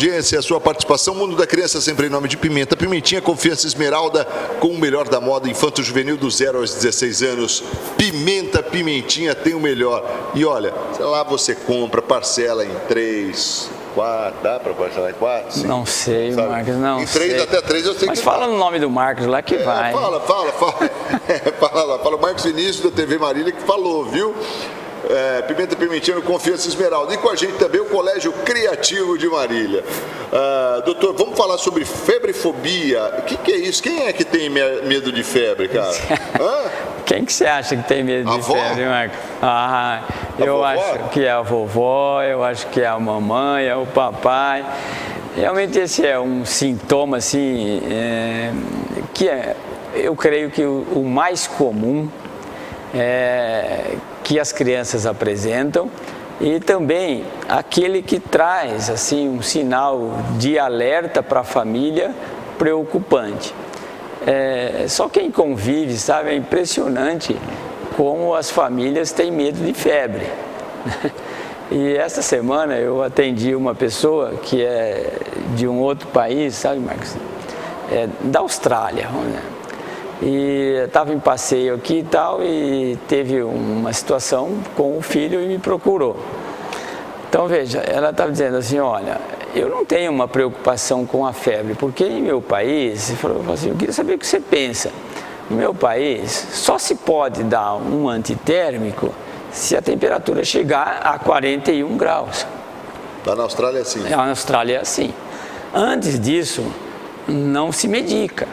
Audiência, a sua participação, Mundo da Criança sempre em nome de Pimenta. Pimentinha, confiança esmeralda com o melhor da moda infanto-juvenil do 0 aos 16 anos. Pimenta, Pimentinha tem o melhor. E olha, lá você compra, parcela em 3, 4, dá para parcelar em 4? 5, não sei, sabe? Marcos, não em 3 sei. Até 3 eu sei. Mas que fala no nome do Marcos lá que vai. Fala. Fala lá, fala o Marcos Vinícius da TV Marília que falou, viu? Pimenta Pimentinha, confiança esmeralda. E com a gente também o Colégio Criativo de Marília. Doutor, vamos falar sobre febrefobia. O que é isso? Quem é que tem medo de febre, cara? Quem que você acha que tem medo de febre, Marcos? Eu acho que é a vovó, eu acho que é a mamãe, é o papai. Realmente esse é um sintoma, assim, eu creio que o mais comum que as crianças apresentam e também aquele que traz assim um sinal de alerta para a família preocupante. Só quem convive sabe, é impressionante como as famílias têm medo de febre. E esta semana eu atendi uma pessoa que é de um outro país, sabe, Marcos? Da Austrália, né? E estava em passeio aqui e tal, e teve uma situação com o filho e me procurou. Então veja, ela estava dizendo assim, olha, eu não tenho uma preocupação com a febre, porque em meu país, eu queria saber o que você pensa. No meu país, só se pode dar um antitérmico se a temperatura chegar a 41 graus. Lá na Austrália é assim? Na Austrália é assim. Antes disso, não se medica.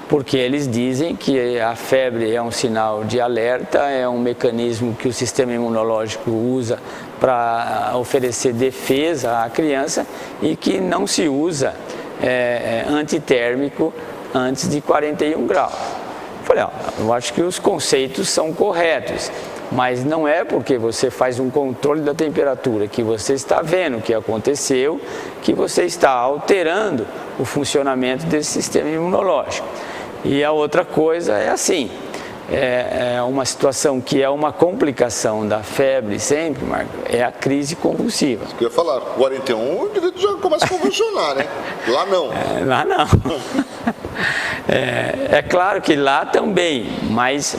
Porque eles dizem que a febre é um sinal de alerta, é um mecanismo que o sistema imunológico usa para oferecer defesa à criança e que não se usa antitérmico antes de 41 graus. Falei, eu acho que os conceitos são corretos, mas não é porque você faz um controle da temperatura que você está vendo o que aconteceu, que você está alterando o funcionamento desse sistema imunológico. E a outra coisa é assim, é uma situação que é uma complicação da febre sempre, Marco, é a crise convulsiva. Eu ia falar, 41 o indivíduo já começa a convulsionar, né? Lá não. Lá não. É claro que lá também, mas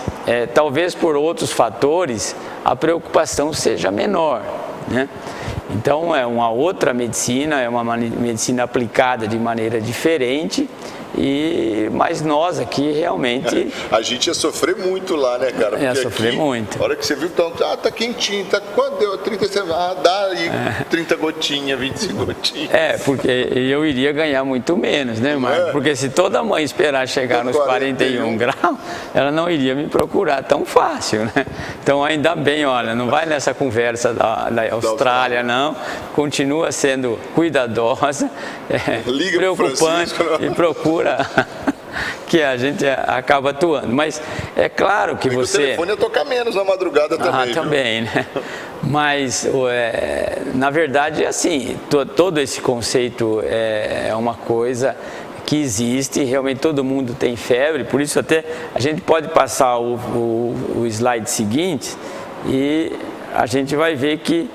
talvez por outros fatores a preocupação seja menor, né? Então é uma outra medicina, é uma medicina aplicada de maneira diferente. Mas nós aqui realmente... A gente ia sofrer muito lá, né, cara? Ia sofrer aqui, muito. A hora que você viu, tá quentinho, quanto deu? 30 dá aí 30 gotinhas, 25 gotinhas. Porque eu iria ganhar muito menos, né, Marcos? Porque se toda mãe esperar chegar nos 41 graus, ela não iria me procurar tão fácil, né? Então ainda bem, olha, não vai nessa conversa da Austrália, não. Continua sendo cuidadosa, preocupante e procura que a gente acaba atuando, mas é claro que você... O telefone ia tocar menos na madrugada também. Também, né? Mas, na verdade, é assim, todo esse conceito é uma coisa que existe, realmente todo mundo tem febre, por isso até a gente pode passar o slide seguinte e a gente vai ver que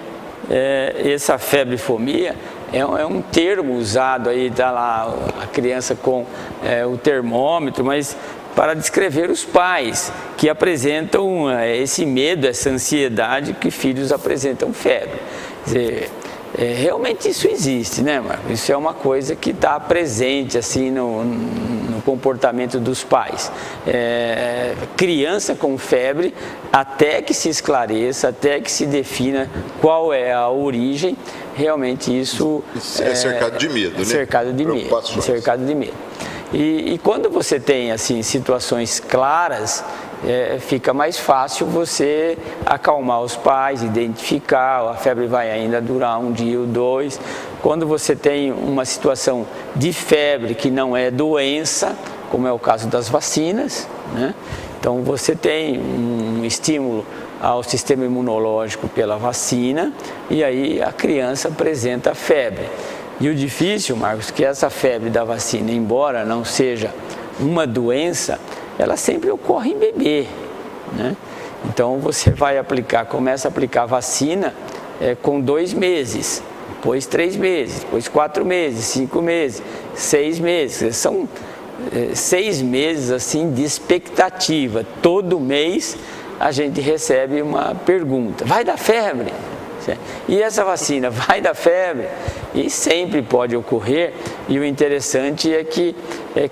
essa febrefobia é um termo usado aí, tá lá a criança com o termômetro, mas para descrever os pais que apresentam esse medo, essa ansiedade que filhos apresentam febre. Quer dizer, realmente isso existe, né, Marcos? Isso é uma coisa que está presente assim no comportamento dos pais. Criança com febre, até que se esclareça, até que se defina qual é a origem, realmente isso é cercado de medo, né? Cercado de medo. Cercado de medo. E quando você tem assim situações claras, fica mais fácil você acalmar os pais, identificar, a febre vai ainda durar um dia ou dois. Quando você tem uma situação de febre que não é doença, como é o caso das vacinas, né? Então você tem um estímulo ao sistema imunológico pela vacina e aí a criança apresenta febre. E o difícil, Marcos, que essa febre da vacina, embora não seja uma doença, ela sempre ocorre em bebê, né? Então você vai aplicar, começa a aplicar vacina com 2 meses. depois 3 meses, depois 4 meses, 5 meses, 6 meses. São 6 meses assim de expectativa. Todo mês a gente recebe uma pergunta: vai dar febre? E essa vacina vai dar febre? E sempre pode ocorrer, e o interessante é que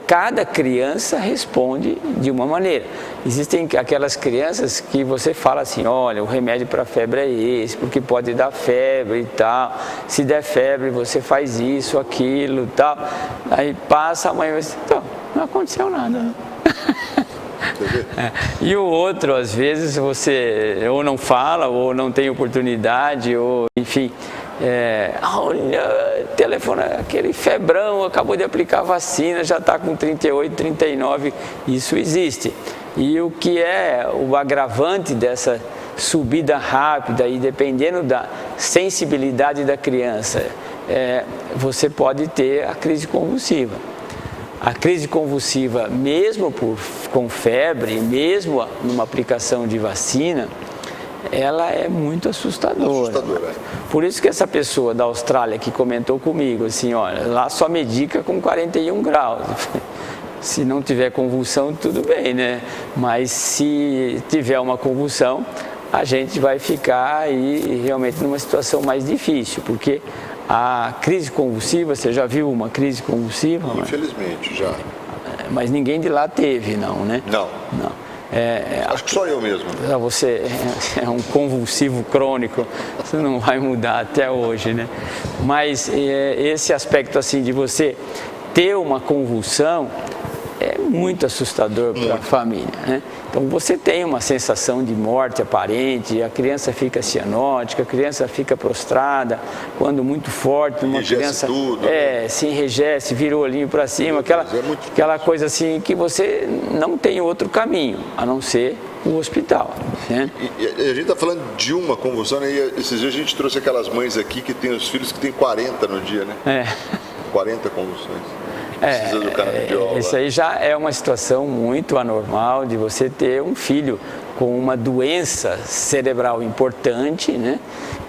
cada criança responde de uma maneira. Existem aquelas crianças que você fala assim: olha, o remédio para febre é esse, porque pode dar febre e tal, se der febre você faz isso, aquilo e tal. Aí passa, a mãe vai dizer: então, não aconteceu nada. E o outro, às vezes, você ou não fala, ou não tem oportunidade, ou enfim, olha, telefone, aquele febrão, acabou de aplicar a vacina, já está com 38, 39, isso existe. E o que é o agravante dessa subida rápida e dependendo da sensibilidade da criança, você pode ter a crise convulsiva. A crise convulsiva, mesmo com febre, mesmo numa aplicação de vacina, ela é muito assustadora. Por isso que essa pessoa da Austrália que comentou comigo, assim, olha, lá só medica com 41 graus. Se não tiver convulsão, tudo bem, né? Mas se tiver uma convulsão, a gente vai ficar aí realmente numa situação mais difícil, porque a crise convulsiva, você já viu uma crise convulsiva? Infelizmente, já. Mas ninguém de lá teve, não, né? Não. Acho que só eu mesmo. Você é um convulsivo crônico, isso não vai mudar até hoje, né? Mas esse aspecto assim de você ter uma convulsão é muito assustador para a família, né? Então você tem uma sensação de morte aparente, a criança fica cianótica, a criança fica prostrada, quando muito forte, uma criança se enrijece, vira o olhinho para cima, aquela coisa assim que você não tem outro caminho, a não ser o hospital, né? E a gente está falando de uma convulsão, né? E esses dias a gente trouxe aquelas mães aqui que tem os filhos que tem 40 no dia, né? 40 convulsões. Isso aí já é uma situação muito anormal de você ter um filho com uma doença cerebral importante, né?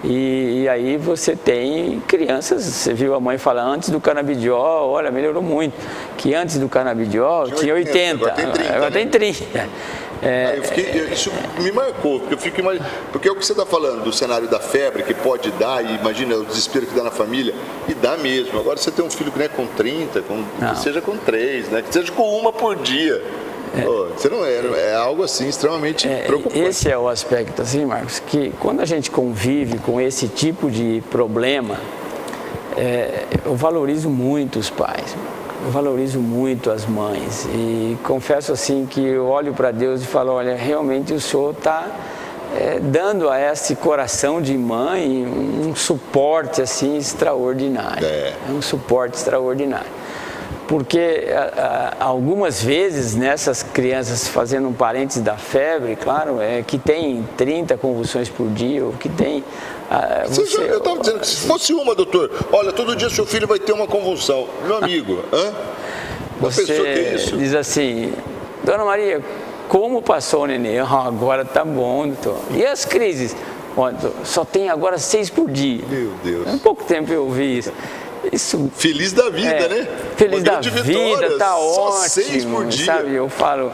E aí você tem crianças, você viu a mãe falar antes do canabidiol, olha, melhorou muito, que antes do canabidiol tinha 80, agora tem 30. Isso me marcou, porque eu fico imaginando, porque é o que você está falando do cenário da febre que pode dar, e imagina o desespero que dá na família, e dá mesmo. Agora você tem um filho que não é com 30, que seja com 3, né? Que seja com uma por dia. Você não é algo assim extremamente preocupante. Esse é o aspecto, assim, Marcos, que quando a gente convive com esse tipo de problema, eu valorizo muito os pais. Eu valorizo muito as mães e confesso assim que eu olho para Deus e falo: olha, realmente o Senhor está dando a esse coração de mãe um suporte assim extraordinário, um suporte extraordinário. Porque algumas vezes nessas crianças, fazendo um parênteses da febre, claro, que tem 30 convulsões por dia, ou que tem... eu estava dizendo que se fosse uma, doutor, olha, todo dia seu filho vai ter uma convulsão. Meu amigo, Você diz assim: Dona Maria, como passou o neném? Agora tá bom, doutor. E as crises? Só tem agora 6 por dia. Meu Deus. Há pouco tempo eu ouvi isso. Feliz da vida, né? Feliz da vida, tá ótimo. Só 6 por dia. Sabe, eu falo,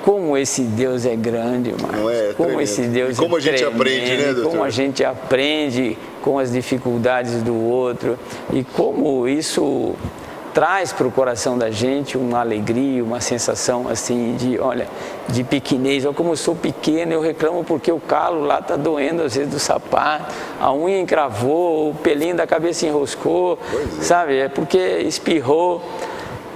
como esse Deus é grande, Marcos. Não é? Como Tremendo. esse Deus como é tremendo, a gente aprende, né, doutor? Como a gente aprende com as dificuldades do outro e como isso traz para o coração da gente uma alegria, uma sensação assim de pequenez. Olha como eu sou pequeno, eu reclamo porque o calo lá está doendo às vezes do sapato, a unha encravou, o pelinho da cabeça enroscou, sabe? É porque espirrou.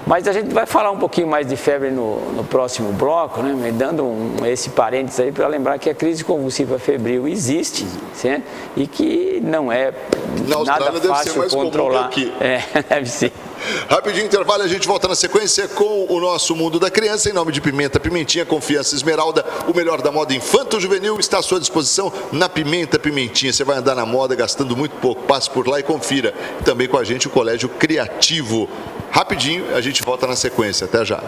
Mas a gente vai falar um pouquinho mais de febre no próximo bloco, né? Dando esse parênteses aí para lembrar que a crise convulsiva febril existe, certo? E que não é nada fácil controlar. Deve ser. Rapidinho intervalo, a gente volta na sequência com o nosso Mundo da Criança. Em nome de Pimenta Pimentinha, Confiança Esmeralda, o melhor da moda infanto-juvenil está à sua disposição na Pimenta Pimentinha. Você vai andar na moda gastando muito pouco, passe por lá e confira. Também com a gente o Colégio Criativo. Rapidinho, a gente volta na sequência. Até já.